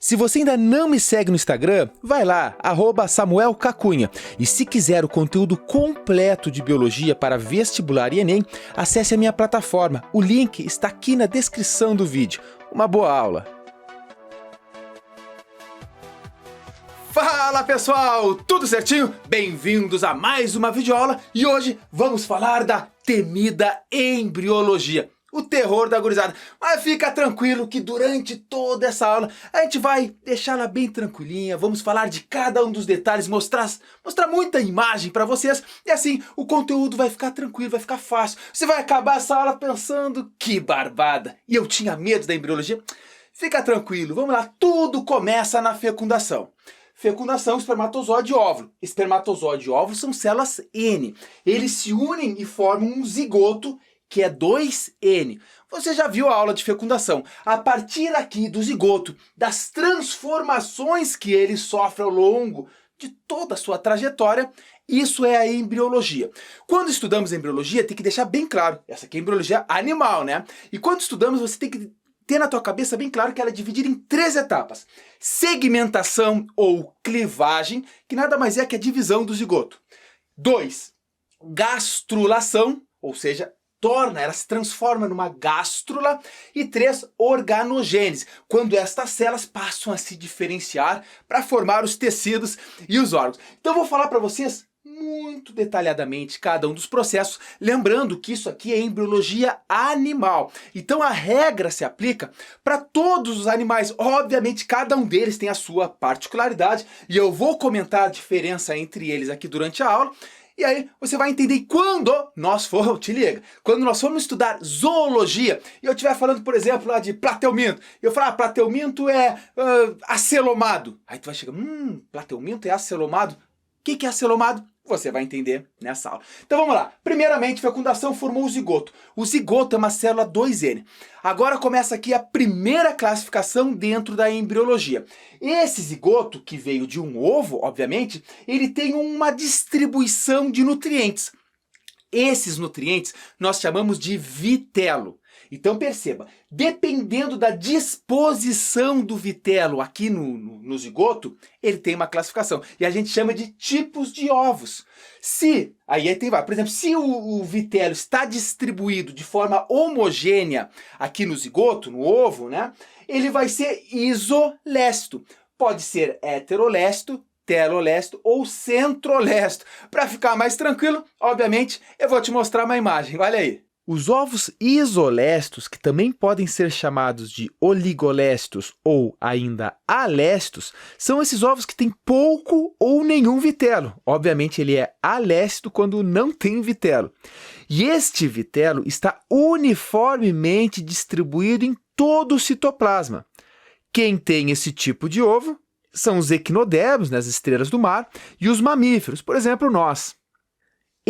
Se você ainda não me segue no Instagram, vai lá, @SamuelCacunha. E se quiser o conteúdo completo de biologia para vestibular e Enem, acesse a minha plataforma. O link está aqui na descrição do vídeo. Uma boa aula! Fala pessoal, tudo certinho? Bem-vindos a mais uma videoaula e hoje vamos falar da temida embriologia. O terror da gurizada. Mas fica tranquilo que durante toda essa aula a gente vai deixá-la bem tranquilinha, vamos falar de cada um dos detalhes, mostrar muita imagem para vocês e assim o conteúdo vai ficar tranquilo, vai ficar fácil. Você vai acabar essa aula pensando, que barbada, e eu tinha medo da embriologia? Fica tranquilo, vamos lá, tudo começa na fecundação. Fecundação, espermatozoide e óvulo. Espermatozoide e óvulo são células N. Eles se unem e formam um zigoto, que é 2N. Você já viu a aula de fecundação. A partir aqui do zigoto, das transformações que ele sofre ao longo de toda a sua trajetória, isso é a embriologia. Quando estudamos embriologia, tem que deixar bem claro, essa aqui é a embriologia animal, né? E quando estudamos, você tem que ter na tua cabeça bem claro que ela é dividida em 3 etapas. Segmentação ou clivagem, que nada mais é que a divisão do zigoto. 2. Gastrulação, ou seja, ela se transforma numa gástrula. E 3, organogênese, quando estas células passam a se diferenciar para formar os tecidos e os órgãos. Então eu vou falar para vocês muito detalhadamente cada um dos processos, lembrando que isso aqui é embriologia animal. Então a regra se aplica para todos os animais. Obviamente cada um deles tem a sua particularidade e eu vou comentar a diferença entre eles aqui durante a aula. E aí você vai entender quando nós formos, te liga, quando nós formos estudar zoologia, e eu estiver falando, por exemplo, lá de plateuminto, e eu falar, plateuminto é acelomado. Aí tu vai chegar, plateuminto é acelomado? O que é acelomado? Você vai entender nessa aula. Então vamos lá. Primeiramente, fecundação formou o zigoto. O zigoto é uma célula 2N. Agora começa aqui a primeira classificação dentro da embriologia. Esse zigoto, que veio de um ovo, obviamente, ele tem uma distribuição de nutrientes. Esses nutrientes nós chamamos de vitelo. Então perceba, dependendo da disposição do vitelo aqui no zigoto, ele tem uma classificação. E a gente chama de tipos de ovos. Por exemplo, se o vitelo está distribuído de forma homogênea aqui no zigoto, no ovo, né, ele vai ser isolécito. Pode ser heterolécito, telolécito ou centrolécito. Para ficar mais tranquilo, obviamente, eu vou te mostrar uma imagem. Olha aí. Os ovos isoléstos, que também podem ser chamados de oligoléstos ou ainda aléstos, são esses ovos que têm pouco ou nenhum vitelo. Obviamente, ele é alésto quando não tem vitelo. E este vitelo está uniformemente distribuído em todo o citoplasma. Quem tem esse tipo de ovo são os equinodermos, né, as estrelas do mar, e os mamíferos, por exemplo, nós.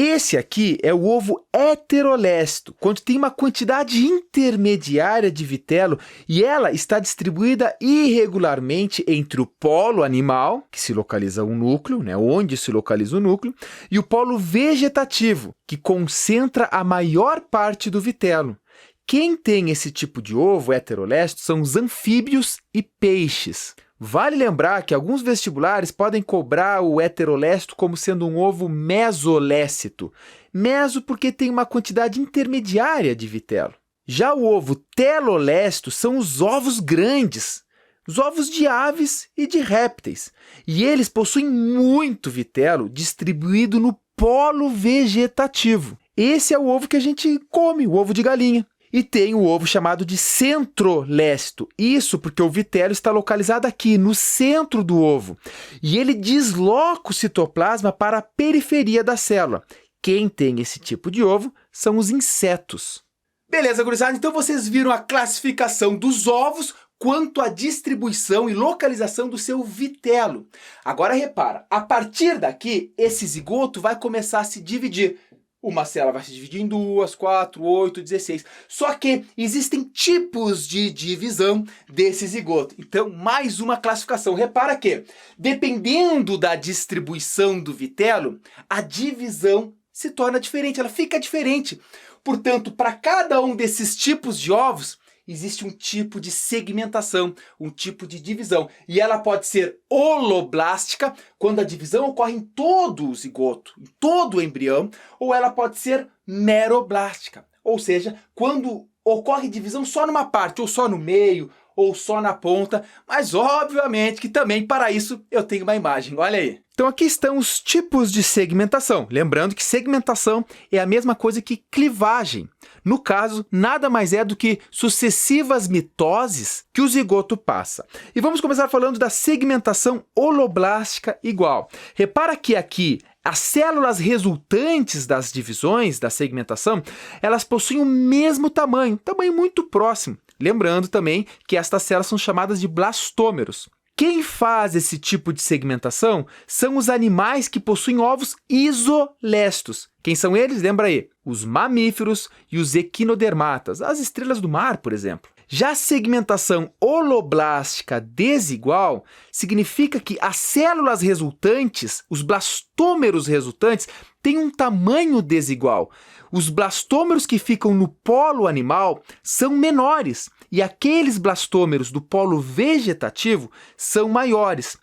Esse aqui é o ovo heterolésto, quando tem uma quantidade intermediária de vitelo e ela está distribuída irregularmente entre o polo animal, que se localiza o núcleo, né, onde se localiza o núcleo, e o polo vegetativo, que concentra a maior parte do vitelo. Quem tem esse tipo de ovo heterolésto são os anfíbios e peixes. Vale lembrar que alguns vestibulares podem cobrar o heterolésto como sendo um ovo mesolécito. Meso porque tem uma quantidade intermediária de vitelo. Já o ovo telolésto são os ovos grandes, os ovos de aves e de répteis. E eles possuem muito vitelo distribuído no polo vegetativo. Esse é o ovo que a gente come, o ovo de galinha. E tem o ovo chamado de centrolésto. Isso porque o vitelo está localizado aqui, no centro do ovo. E ele desloca o citoplasma para a periferia da célula. Quem tem esse tipo de ovo são os insetos. Beleza, gurizada? Então vocês viram a classificação dos ovos quanto à distribuição e localização do seu vitelo. Agora repara, a partir daqui, esse zigoto vai começar a se dividir. Uma célula vai se dividir em 2, 4, 8, 16. Só que existem tipos de divisão desse zigoto. Então, mais uma classificação. Repara que, dependendo da distribuição do vitelo, a divisão se torna diferente, ela fica diferente. Portanto, para cada um desses tipos de ovos, existe um tipo de segmentação, um tipo de divisão. E ela pode ser holoblástica, quando a divisão ocorre em todo o zigoto, em todo o embrião, ou ela pode ser meroblástica, ou seja, quando ocorre divisão só numa parte, ou só no meio, ou só na ponta, mas obviamente que também para isso eu tenho uma imagem, olha aí. Então aqui estão os tipos de segmentação. Lembrando que segmentação é a mesma coisa que clivagem. No caso, nada mais é do que sucessivas mitoses que o zigoto passa. E vamos começar falando da segmentação holoblástica igual. Repara que aqui as células resultantes das divisões, da segmentação, elas possuem o mesmo tamanho muito próximo. Lembrando também que estas células são chamadas de blastômeros. Quem faz esse tipo de segmentação são os animais que possuem ovos isolestos. Quem são eles? Lembra aí? Os mamíferos e os equinodermatas, as estrelas do mar, por exemplo. Já a segmentação holoblástica desigual significa que as células resultantes, os blastômeros resultantes, têm um tamanho desigual. Os blastômeros que ficam no polo animal são menores e aqueles blastômeros do polo vegetativo são maiores.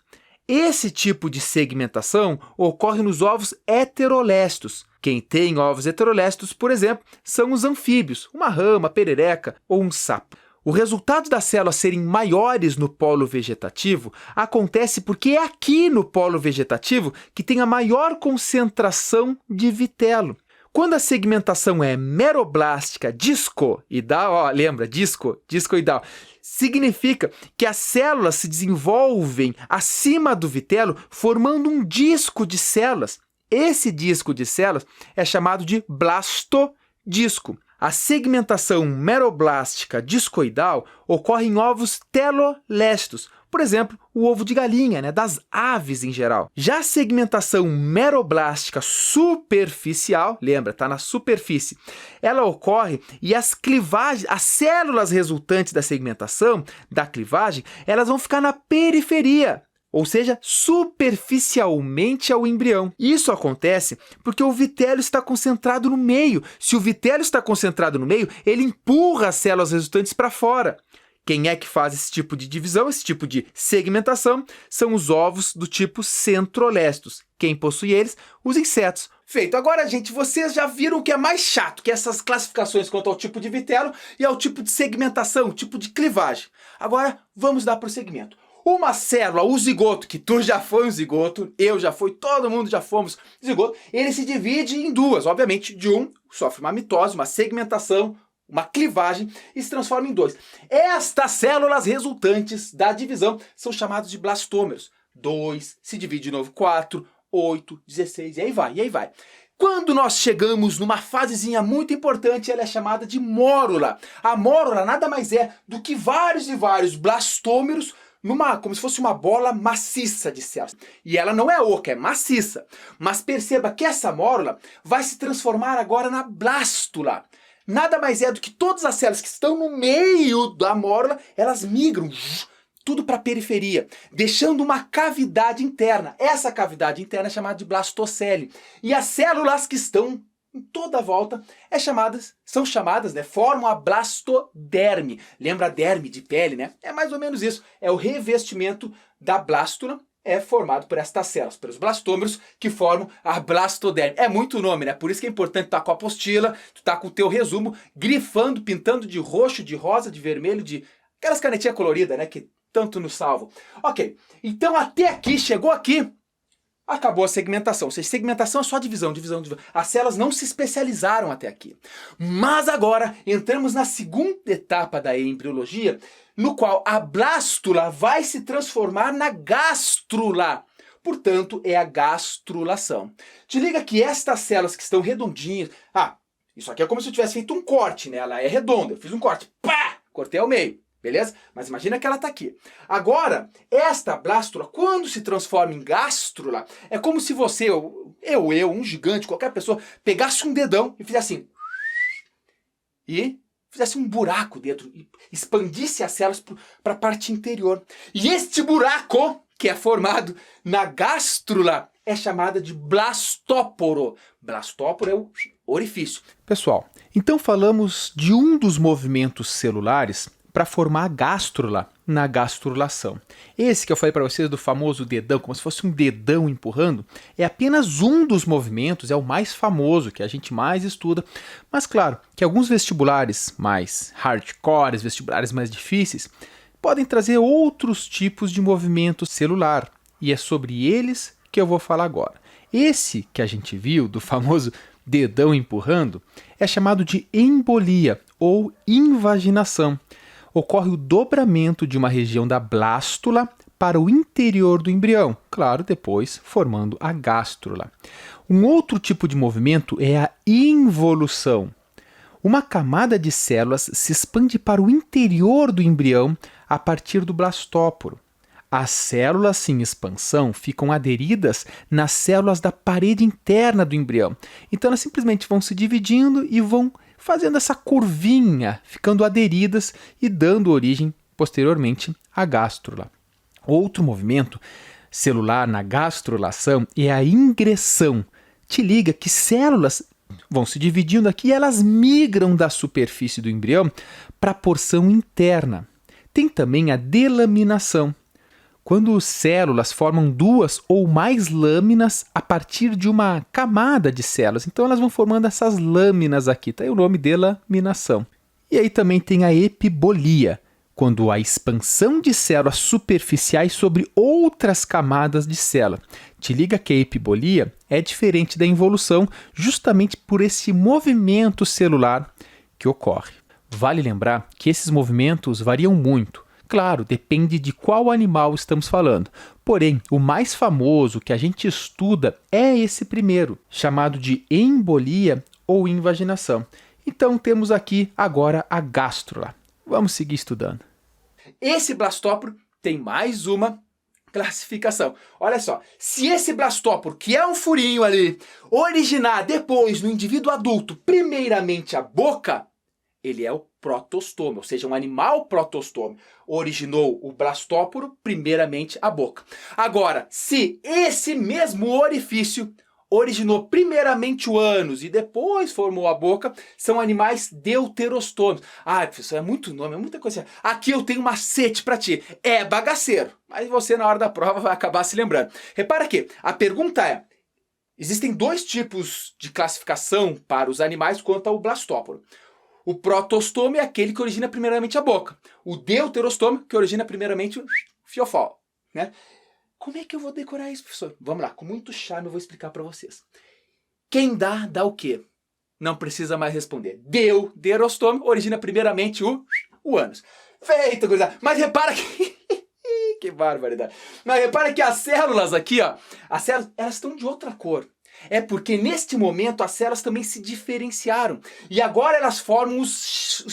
Esse tipo de segmentação ocorre nos ovos heterolestos. Quem tem ovos heterolestos, por exemplo, são os anfíbios, uma rã, uma perereca ou um sapo. O resultado das células serem maiores no polo vegetativo acontece porque é aqui no polo vegetativo que tem a maior concentração de vitelo. Quando a segmentação é meroblástica discoidal, lembra, discoidal, significa que as células se desenvolvem acima do vitelo formando um disco de células. Esse disco de células é chamado de blastodisco. A segmentação meroblástica discoidal ocorre em ovos telolestos, por exemplo, o ovo de galinha, das aves em geral. Já a segmentação meroblástica superficial, lembra, está na superfície, ela ocorre e as clivagens, as células resultantes da segmentação, da clivagem, elas vão ficar na periferia, ou seja, superficialmente ao embrião. Isso acontece porque o vitelo está concentrado no meio. Se o vitelo está concentrado no meio, ele empurra as células resultantes para fora. Quem é que faz esse tipo de divisão, esse tipo de segmentação? São os ovos do tipo centrolestos. Quem possui eles? Os insetos. Feito. Agora, gente, vocês já viram o que é mais chato, que é essas classificações quanto ao tipo de vitelo e ao tipo de segmentação, tipo de clivagem. Agora, vamos dar prosseguimento. Uma célula, o zigoto, que tu já foi um zigoto, eu já fui, todo mundo já fomos zigoto, ele se divide em duas. Obviamente, de um sofre uma mitose, uma segmentação, uma clivagem e se transforma em dois. Estas células resultantes da divisão são chamadas de blastômeros. 2, se divide de novo 4, 8, 16 e aí vai. Quando nós chegamos numa fasezinha muito importante, ela é chamada de mórula. A mórula nada mais é do que vários e vários blastômeros como se fosse uma bola maciça de células. E ela não é oca, é maciça. Mas perceba que essa mórula vai se transformar agora na blástula. Nada mais é do que todas as células que estão no meio da mórula, elas migram tudo para a periferia, deixando uma cavidade interna. Essa cavidade interna é chamada de blastocele. E as células que estão em toda a volta formam a blastoderme. Lembra a derme de pele, É mais ou menos isso. É o revestimento da blástula, é formado por estas células, pelos blastômeros que formam a blastoderme. É muito nome, Por isso que é importante estar com a apostila, tu tá com o teu resumo, grifando, pintando de roxo, de rosa, de vermelho, de aquelas canetinhas coloridas, que tanto nos salvam. Ok, então até aqui, chegou aqui, acabou a segmentação. Ou seja, segmentação é só divisão. As células não se especializaram até aqui. Mas agora entramos na segunda etapa da embriologia, no qual a blástula vai se transformar na gástrula. Portanto, é a gastrulação. Te liga que estas células que estão redondinhas... isso aqui é como se eu tivesse feito um corte, Ela é redonda. Eu fiz um corte. Pá! Cortei ao meio. Beleza? Mas imagina que ela está aqui. Agora, esta blástula, quando se transforma em gástrula, é como se você, um gigante, qualquer pessoa, pegasse um dedão e fizesse assim. E fizesse um buraco dentro, e expandisse as células para a parte interior. E este buraco, que é formado na gástrula, é chamada de blastóporo. Blastóporo é o orifício. Pessoal, então falamos de um dos movimentos celulares para formar a gástrula na gastrulação. Esse que eu falei para vocês do famoso dedão, como se fosse um dedão empurrando, é apenas um dos movimentos, é o mais famoso, que a gente mais estuda. Mas claro, que alguns vestibulares mais hardcores, vestibulares mais difíceis, podem trazer outros tipos de movimento celular. E é sobre eles que eu vou falar agora. Esse que a gente viu, do famoso dedão empurrando, é chamado de embolia ou invaginação. Ocorre o dobramento de uma região da blástula para o interior do embrião, claro, depois formando a gástrula. Um outro tipo de movimento é a involução. Uma camada de células se expande para o interior do embrião a partir do blastóporo. As células em expansão ficam aderidas nas células da parede interna do embrião. Então elas simplesmente vão se dividindo e vão fazendo essa curvinha, ficando aderidas e dando origem posteriormente à gástrula. Outro movimento celular na gastrulação é a ingressão. Te liga que células vão se dividindo aqui e elas migram da superfície do embrião para a porção interna. Tem também a delaminação, quando células formam duas ou mais lâminas a partir de uma camada de células. Então elas vão formando essas lâminas aqui, tá aí o nome delaminação. E aí também tem a epibolia, quando a expansão de células superficiais sobre outras camadas de célula. Te liga que a epibolia é diferente da involução justamente por esse movimento celular que ocorre. Vale lembrar que esses movimentos variam muito. Claro, depende de qual animal estamos falando. Porém, o mais famoso que a gente estuda é esse primeiro, chamado de embolia ou invaginação. Então temos aqui agora a gástrula. Vamos seguir estudando. Esse blastóporo tem mais uma classificação. Olha só, se esse blastóporo, que é um furinho ali, originar depois no indivíduo adulto, primeiramente a boca, ele é o protostome, ou seja, um animal protostome. Originou o blastóporo, primeiramente a boca. Agora, se esse mesmo orifício originou primeiramente o ânus e depois formou a boca, são animais deuterostômicos. Ah, professor, é muito nome, é muita coisa. Aqui eu tenho um macete para ti. É bagaceiro, mas você na hora da prova vai acabar se lembrando. Repara que a pergunta é, existem dois tipos de classificação para os animais quanto ao blastóporo. O protostome é aquele que origina primeiramente a boca. O deuterostome, que origina primeiramente o fiofó, né? Como é que eu vou decorar isso, professor? Vamos lá, com muito charme eu vou explicar para vocês. Quem dá, dá o quê? Não precisa mais responder. Deuterostome origina primeiramente o ânus. Feito, gurizada. Mas repara que... que barbaridade. Mas repara que as células aqui, ó, as células, elas estão de outra cor. É porque neste momento as células também se diferenciaram. E agora elas formam os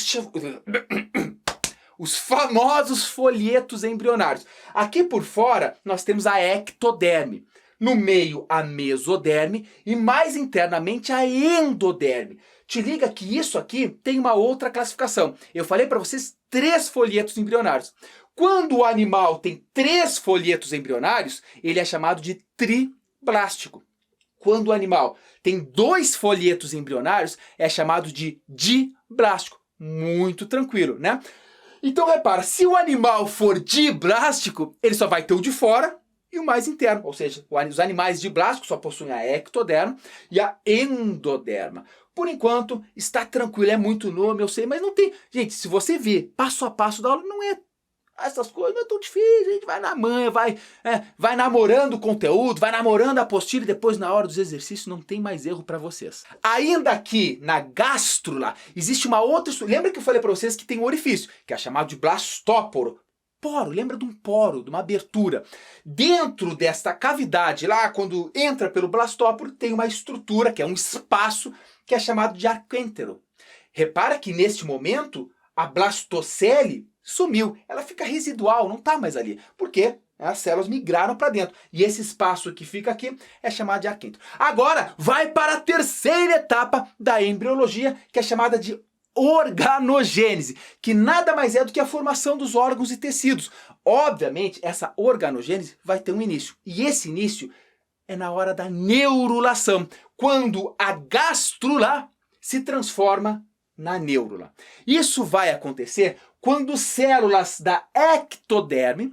famosos folhetos embrionários. Aqui por fora nós temos a ectoderme. No meio a mesoderme e mais internamente a endoderme. Te liga que isso aqui tem uma outra classificação. Eu falei para vocês 3 folhetos embrionários. Quando o animal tem 3 folhetos embrionários, ele é chamado de triblástico. Quando o animal tem 2 folhetos embrionários, é chamado de diblástico. Muito tranquilo, né? Então repara, se o animal for diblástico, ele só vai ter o de fora e o mais interno. Ou seja, os animais diblásticos só possuem a ectoderma e a endoderma. Por enquanto, está tranquilo, é muito nome, eu sei, mas não tem... Gente, se você ver passo a passo da aula, não é... Essas coisas não é tão difícil, a gente vai na manha, vai namorando o conteúdo, vai namorando a apostila e depois na hora dos exercícios não tem mais erro para vocês. Ainda aqui na gástrula existe uma outra... Lembra que eu falei para vocês que tem um orifício, que é chamado de blastóporo. Poro, lembra de um poro, de uma abertura. Dentro desta cavidade, lá quando entra pelo blastóporo, tem uma estrutura, que é um espaço, que é chamado de arquêntero. Repara que neste momento a blastocele sumiu, ela fica residual, não está mais ali. Por quê? As células migraram para dentro. E esse espaço que fica aqui é chamado de arquêntero. Agora, vai para a terceira etapa da embriologia, que é chamada de organogênese, que nada mais é do que a formação dos órgãos e tecidos. Obviamente, essa organogênese vai ter um início. E esse início é na hora da neurulação, quando a gástrula se transforma na neurula. Isso vai acontecer quando células da ectoderme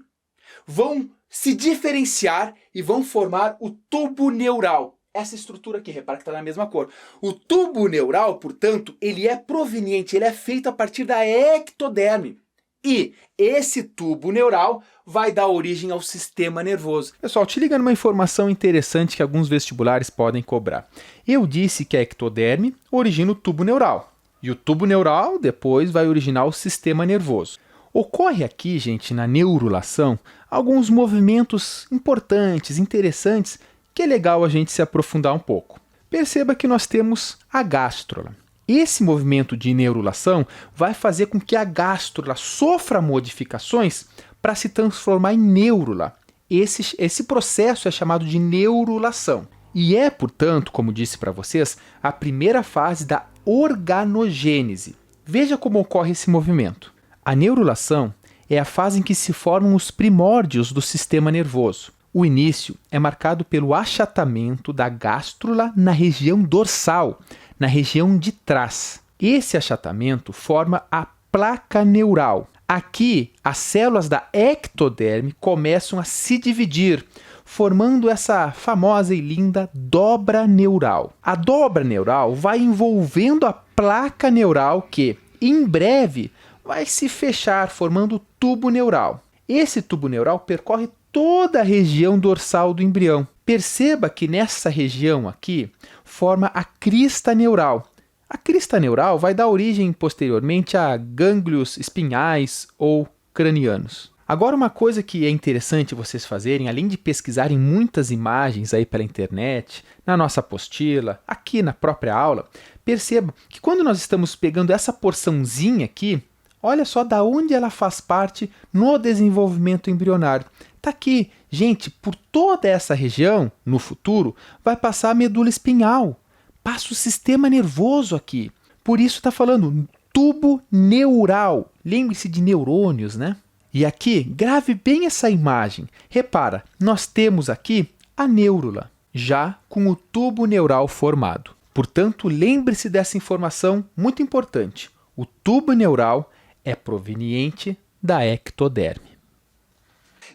vão se diferenciar e vão formar o tubo neural. Essa estrutura aqui, repara que está na mesma cor. O tubo neural, portanto, ele é proveniente, ele é feito a partir da ectoderme. E esse tubo neural vai dar origem ao sistema nervoso. Pessoal, te liga numa informação interessante que alguns vestibulares podem cobrar. Eu disse que a ectoderme origina o tubo neural. E o tubo neural depois vai originar o sistema nervoso. Ocorre aqui, gente, na neurulação, alguns movimentos importantes, interessantes, que é legal a gente se aprofundar um pouco. Perceba que nós temos a gástrula. Esse movimento de neurulação vai fazer com que a gástrula sofra modificações para se transformar em neurula. Esse processo é chamado de neurulação. E é, portanto, como disse para vocês, a primeira fase da organogênese. Veja como ocorre esse movimento. A neurulação é a fase em que se formam os primórdios do sistema nervoso. O início é marcado pelo achatamento da gástrula na região dorsal, na região de trás. Esse achatamento forma a placa neural. Aqui, as células da ectoderme começam a se dividir, formando essa famosa e linda dobra neural. A dobra neural vai envolvendo a placa neural que, em breve, vai se fechar, formando o tubo neural. Esse tubo neural percorre toda a região dorsal do embrião. Perceba que nessa região aqui forma a crista neural. A crista neural vai dar origem posteriormente a gânglios espinhais ou cranianos. Agora, uma coisa que é interessante vocês fazerem, além de pesquisarem muitas imagens aí pela internet, na nossa apostila, aqui na própria aula, perceba que quando nós estamos pegando essa porçãozinha aqui, olha só da onde ela faz parte no desenvolvimento embrionário. Está aqui, gente, por toda essa região, no futuro, vai passar a medula espinhal. Passa o sistema nervoso aqui. Por isso está falando tubo neural. Lembre-se de neurônios, né? E aqui, grave bem essa imagem. Repara, nós temos aqui a neurula, já com o tubo neural formado. Portanto, lembre-se dessa informação muito importante. O tubo neural é proveniente da ectoderme.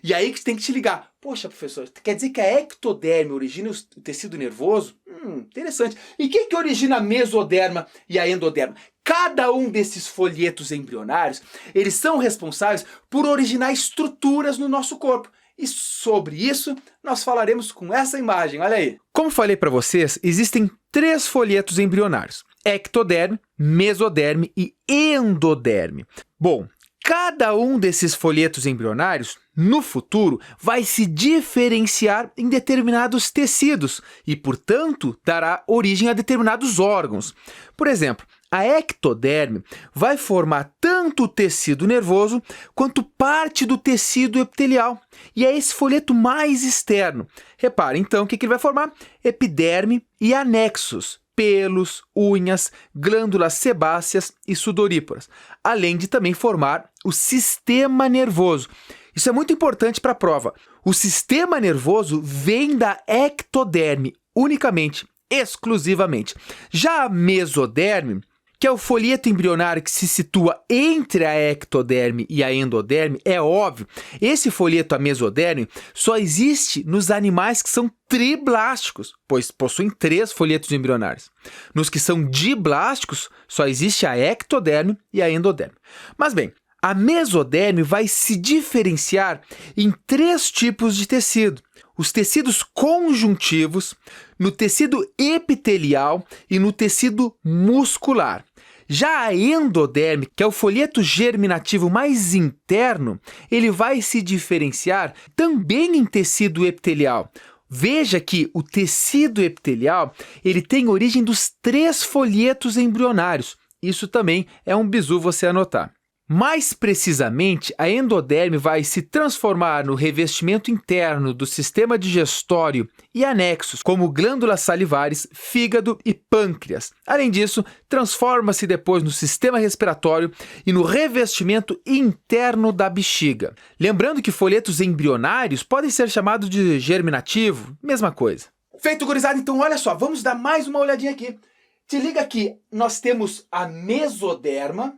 E aí que você tem que te ligar. Poxa, professor, quer dizer que a ectoderme origina o tecido nervoso? Interessante. E o que origina a mesoderma e a endoderma? Cada um desses folhetos embrionários, eles são responsáveis por originar estruturas no nosso corpo. E sobre isso, nós falaremos com essa imagem, olha aí. Como falei para vocês, existem 3 folhetos embrionários: ectoderme, mesoderme e endoderme. Bom, cada um desses folhetos embrionários, no futuro, vai se diferenciar em determinados tecidos e, portanto, dará origem a determinados órgãos. Por exemplo, a ectoderme vai formar tanto o tecido nervoso quanto parte do tecido epitelial. E é esse folheto mais externo. Repare, então, o que ele vai formar? Epiderme e anexos. Pelos, unhas, glândulas sebáceas e sudoríparas, além de também formar o sistema nervoso. Isso é muito importante para a prova. O sistema nervoso vem da ectoderme, unicamente, exclusivamente. Já a mesoderme, que é o folheto embrionário que se situa entre a ectoderme e a endoderme, é óbvio, esse folheto, a mesoderme, só existe nos animais que são triblásticos, pois possuem 3 folhetos embrionários. Nos que são diblásticos, só existe a ectoderme e a endoderme. Mas bem, a mesoderme vai se diferenciar em 3 tipos de tecido: os tecidos conjuntivos, no tecido epitelial e no tecido muscular. Já a endoderme, que é o folheto germinativo mais interno, ele vai se diferenciar também em tecido epitelial. Veja que o tecido epitelial ele tem origem dos 3 folhetos embrionários. Isso também é um bizu você anotar. Mais precisamente, a endoderme vai se transformar no revestimento interno do sistema digestório e anexos, como glândulas salivares, fígado e pâncreas. Além disso, transforma-se depois no sistema respiratório e no revestimento interno da bexiga. Lembrando que folhetos embrionários podem ser chamados de germinativo, mesma coisa. Feito, gurizada, então olha só, vamos dar mais uma olhadinha aqui. Te liga que nós temos a mesoderma,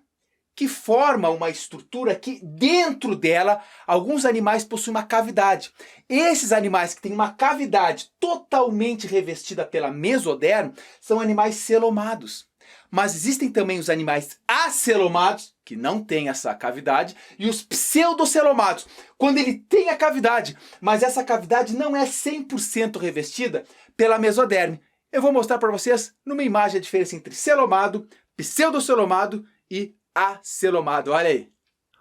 que forma uma estrutura que dentro dela alguns animais possuem uma cavidade. Esses animais que têm uma cavidade totalmente revestida pela mesoderma são animais celomados. Mas existem também os animais acelomados, que não têm essa cavidade, e os pseudocelomados, quando ele tem a cavidade, mas essa cavidade não é 100% revestida pela mesoderme. Eu vou mostrar para vocês numa imagem a diferença entre celomado, pseudocelomado e acelomado. Olha aí.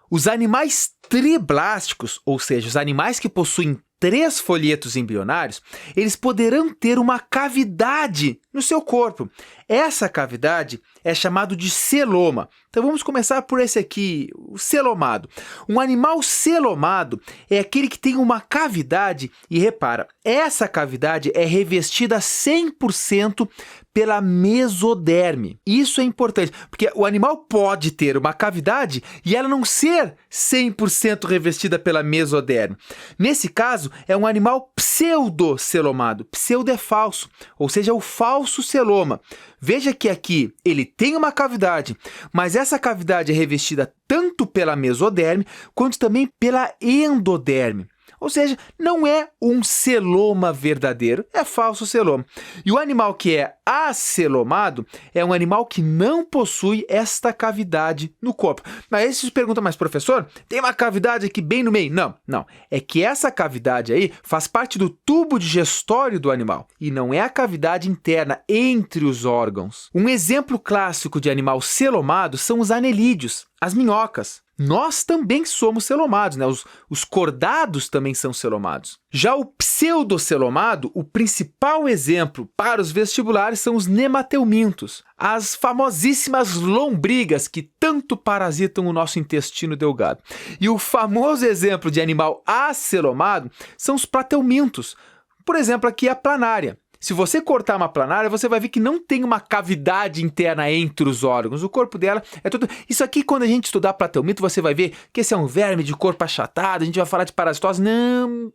Os animais triblásticos, ou seja, os animais que possuem 3 folhetos embrionários, eles poderão ter uma cavidade no seu corpo. Essa cavidade é chamada de celoma. Então vamos começar por esse aqui, o celomado. Um animal celomado é aquele que tem uma cavidade, e repara, essa cavidade é revestida 100% pela mesoderme. Isso é importante, porque o animal pode ter uma cavidade e ela não ser 100% revestida pela mesoderme. Nesse caso, é um animal pseudocelomado. Pseudo é falso, ou seja, o falso celoma. Veja que aqui ele tem uma cavidade, mas essa cavidade é revestida tanto pela mesoderme quanto também pela endoderme. Ou seja, não é um celoma verdadeiro, é falso celoma. E o animal que é acelomado é um animal que não possui esta cavidade no corpo. Mas aí você pergunta, mas professor, tem uma cavidade aqui bem no meio? Não. É que essa cavidade aí faz parte do tubo digestório do animal e não é a cavidade interna entre os órgãos. Um exemplo clássico de animal celomado são os anelídeos, as minhocas. Nós também somos celomados, né? Os cordados também são celomados. Já o pseudocelomado, o principal exemplo para os vestibulares são os nemateumintos, as famosíssimas lombrigas que tanto parasitam o nosso intestino delgado. E o famoso exemplo de animal acelomado são os plateumintos. Por exemplo, aqui a planária. Se você cortar uma planária, você vai ver que não tem uma cavidade interna entre os órgãos. O corpo dela é todo... Isso aqui, quando a gente estudar plateuminto, você vai ver que esse é um verme de corpo achatado, a gente vai falar de parasitose. Não,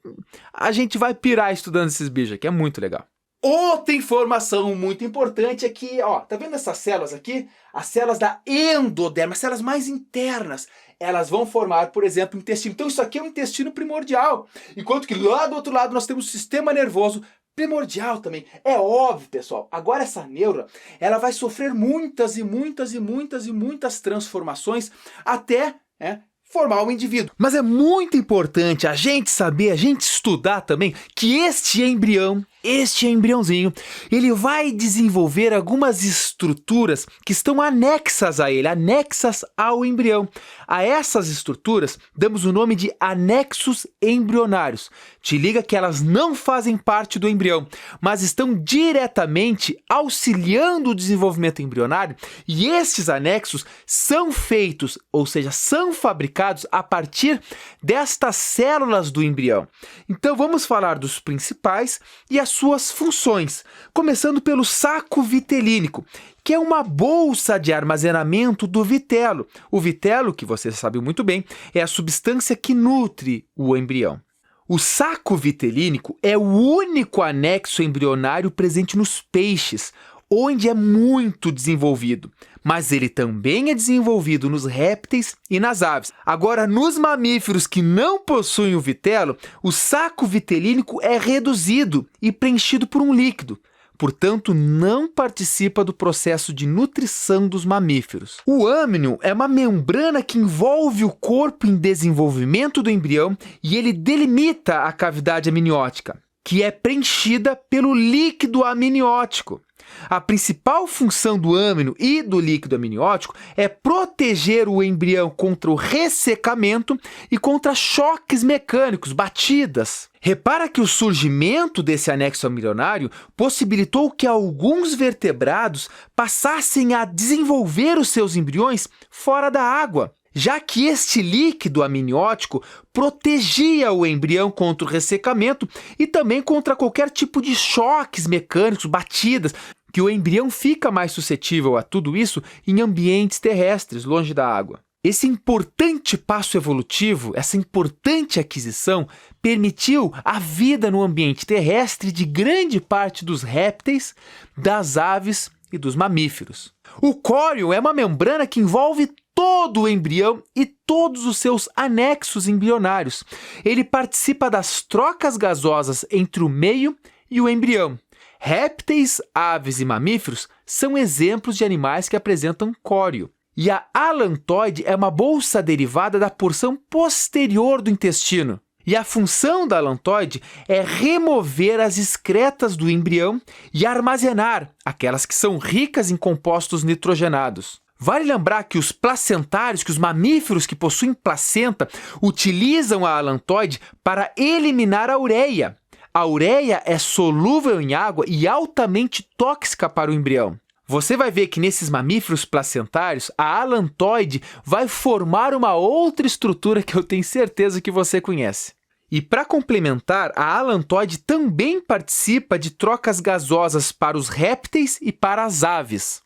a gente vai pirar estudando esses bichos aqui, é muito legal. Outra informação muito importante é que, ó, tá vendo essas células aqui? As células da endoderma, as células mais internas, elas vão formar, por exemplo, o intestino. Então isso aqui é o intestino primordial. Enquanto que lá do outro lado nós temos o sistema nervoso primordial também. É óbvio, pessoal, agora essa neura, ela vai sofrer muitas transformações até formar um indivíduo. Mas é muito importante a gente saber, a gente estudar também que este embriãozinho, ele vai desenvolver algumas estruturas que estão anexas a ele, anexas ao embrião. A essas estruturas damos o nome de anexos embrionários. Te liga que elas não fazem parte do embrião, mas estão diretamente auxiliando o desenvolvimento embrionário, e estes anexos são feitos, ou seja, são fabricados a partir destas células do embrião. Então vamos falar dos principais e as suas funções, começando pelo saco vitelínico, que é uma bolsa de armazenamento do vitelo. O vitelo, que você sabe muito bem, é a substância que nutre o embrião. O saco vitelínico é o único anexo embrionário presente nos peixes, onde é muito desenvolvido, mas ele também é desenvolvido nos répteis e nas aves. Agora, nos mamíferos que não possuem o vitelo, o saco vitelínico é reduzido e preenchido por um líquido. Portanto, não participa do processo de nutrição dos mamíferos. O âmnio é uma membrana que envolve o corpo em desenvolvimento do embrião e ele delimita a cavidade amniótica, que é preenchida pelo líquido amniótico. A principal função do âmnio e do líquido amniótico é proteger o embrião contra o ressecamento e contra choques mecânicos, batidas. Repara que o surgimento desse anexo embrionário possibilitou que alguns vertebrados passassem a desenvolver os seus embriões fora da água, já que este líquido amniótico protegia o embrião contra o ressecamento e também contra qualquer tipo de choques mecânicos, batidas, que o embrião fica mais suscetível a tudo isso em ambientes terrestres, longe da água. Esse importante passo evolutivo, essa importante aquisição, permitiu a vida no ambiente terrestre de grande parte dos répteis, das aves e dos mamíferos. O córeo é uma membrana que envolve todo o embrião e todos os seus anexos embrionários. Ele participa das trocas gasosas entre o meio e o embrião. Répteis, aves e mamíferos são exemplos de animais que apresentam córeo. E a alantoide é uma bolsa derivada da porção posterior do intestino. E a função da alantoide é remover as excretas do embrião e armazenar aquelas que são ricas em compostos nitrogenados. Vale lembrar que os placentários, que os mamíferos que possuem placenta, utilizam a alantoide para eliminar a ureia. A ureia é solúvel em água e altamente tóxica para o embrião. Você vai ver que nesses mamíferos placentários, a alantoide vai formar uma outra estrutura que eu tenho certeza que você conhece. E para complementar, a alantoide também participa de trocas gasosas para os répteis e para as aves.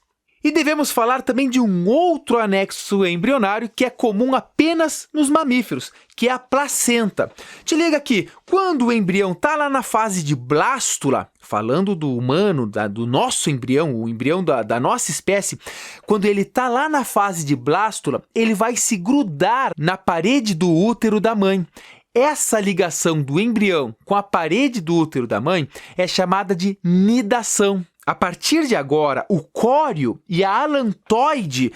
E devemos falar também de um outro anexo embrionário que é comum apenas nos mamíferos, que é a placenta. Te liga aqui, quando o embrião está lá na fase de blástula, falando do humano, do nosso embrião, o embrião da nossa espécie, quando ele está lá na fase de blástula, ele vai se grudar na parede do útero da mãe. Essa ligação do embrião com a parede do útero da mãe é chamada de nidação. A partir de agora, o córeo e a alantoide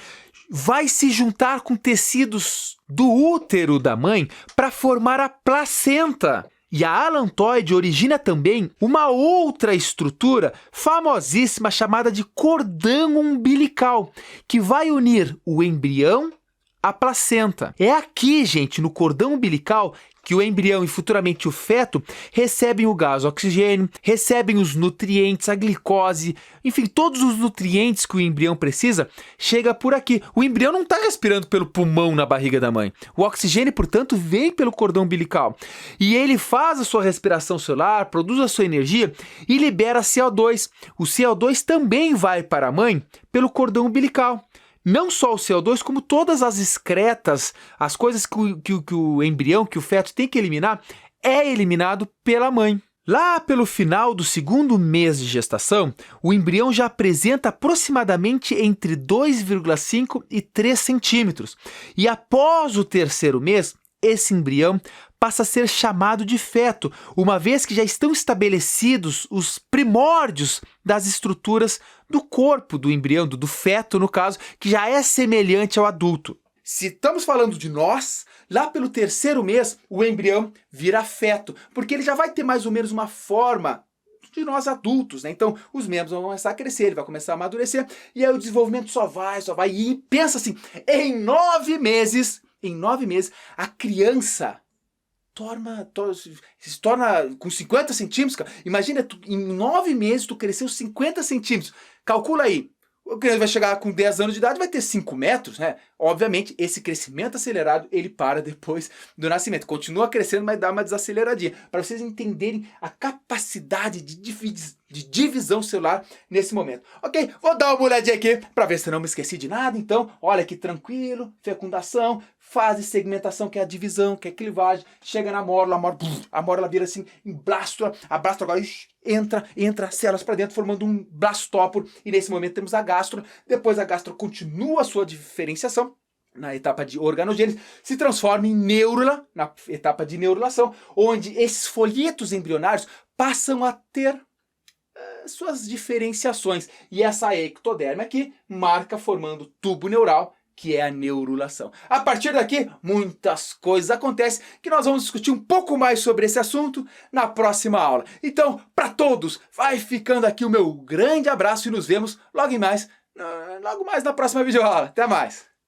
vai se juntar com tecidos do útero da mãe para formar a placenta. E a alantoide origina também uma outra estrutura famosíssima chamada de cordão umbilical, que vai unir o embrião à placenta. É aqui, gente, no cordão umbilical, que o embrião e futuramente o feto recebem o gás oxigênio, recebem os nutrientes, a glicose, enfim, todos os nutrientes que o embrião precisa, chega por aqui. O embrião não está respirando pelo pulmão na barriga da mãe. O oxigênio, portanto, vem pelo cordão umbilical. E ele faz a sua respiração celular, produz a sua energia e libera CO2. O CO2 também vai para a mãe pelo cordão umbilical. Não só o CO2, como todas as excretas, as coisas que o embrião, que o feto tem que eliminar, é eliminado pela mãe. Lá pelo final do segundo mês de gestação, o embrião já apresenta aproximadamente entre 2,5 e 3 centímetros. E após o terceiro mês, esse embrião passa a ser chamado de feto, uma vez que já estão estabelecidos os primórdios das estruturas do corpo do embrião, do feto, no caso, que já é semelhante ao adulto. Se estamos falando de nós, lá pelo terceiro mês, o embrião vira feto, porque ele já vai ter mais ou menos uma forma de nós adultos, né? Então, os membros vão começar a crescer, ele vai começar a amadurecer, e aí o desenvolvimento só vai, e pensa assim, em 9 meses, a criança se torna com 50 centímetros. Cara. Imagina, em 9 meses tu cresceu 50 centímetros. Calcula aí. O criança vai chegar com 10 anos de idade, vai ter 5 metros, né? Obviamente, esse crescimento acelerado, ele para depois do nascimento. Continua crescendo, mas dá uma desaceleradinha. Para vocês entenderem a capacidade de divisão celular nesse momento. Ok? Vou dar uma olhadinha aqui para ver se eu não me esqueci de nada. Então, olha que tranquilo. Fecundação, fase de segmentação, que é a divisão, que é a clivagem. Chega na mórula, a mórula vira assim em blástula. A blástula agora entra células para dentro, formando um blastóporo. E nesse momento temos a gástrula. Depois a gástrula continua a sua diferenciação na etapa de organogênese, se transforma em neurula, na etapa de neurulação, onde esses folhetos embrionários passam a ter suas diferenciações. E essa ectoderme aqui marca formando tubo neural, que é a neurulação. A partir daqui, muitas coisas acontecem que nós vamos discutir um pouco mais sobre esse assunto na próxima aula. Então, para todos, vai ficando aqui o meu grande abraço e nos vemos logo mais na próxima videoaula. Até mais!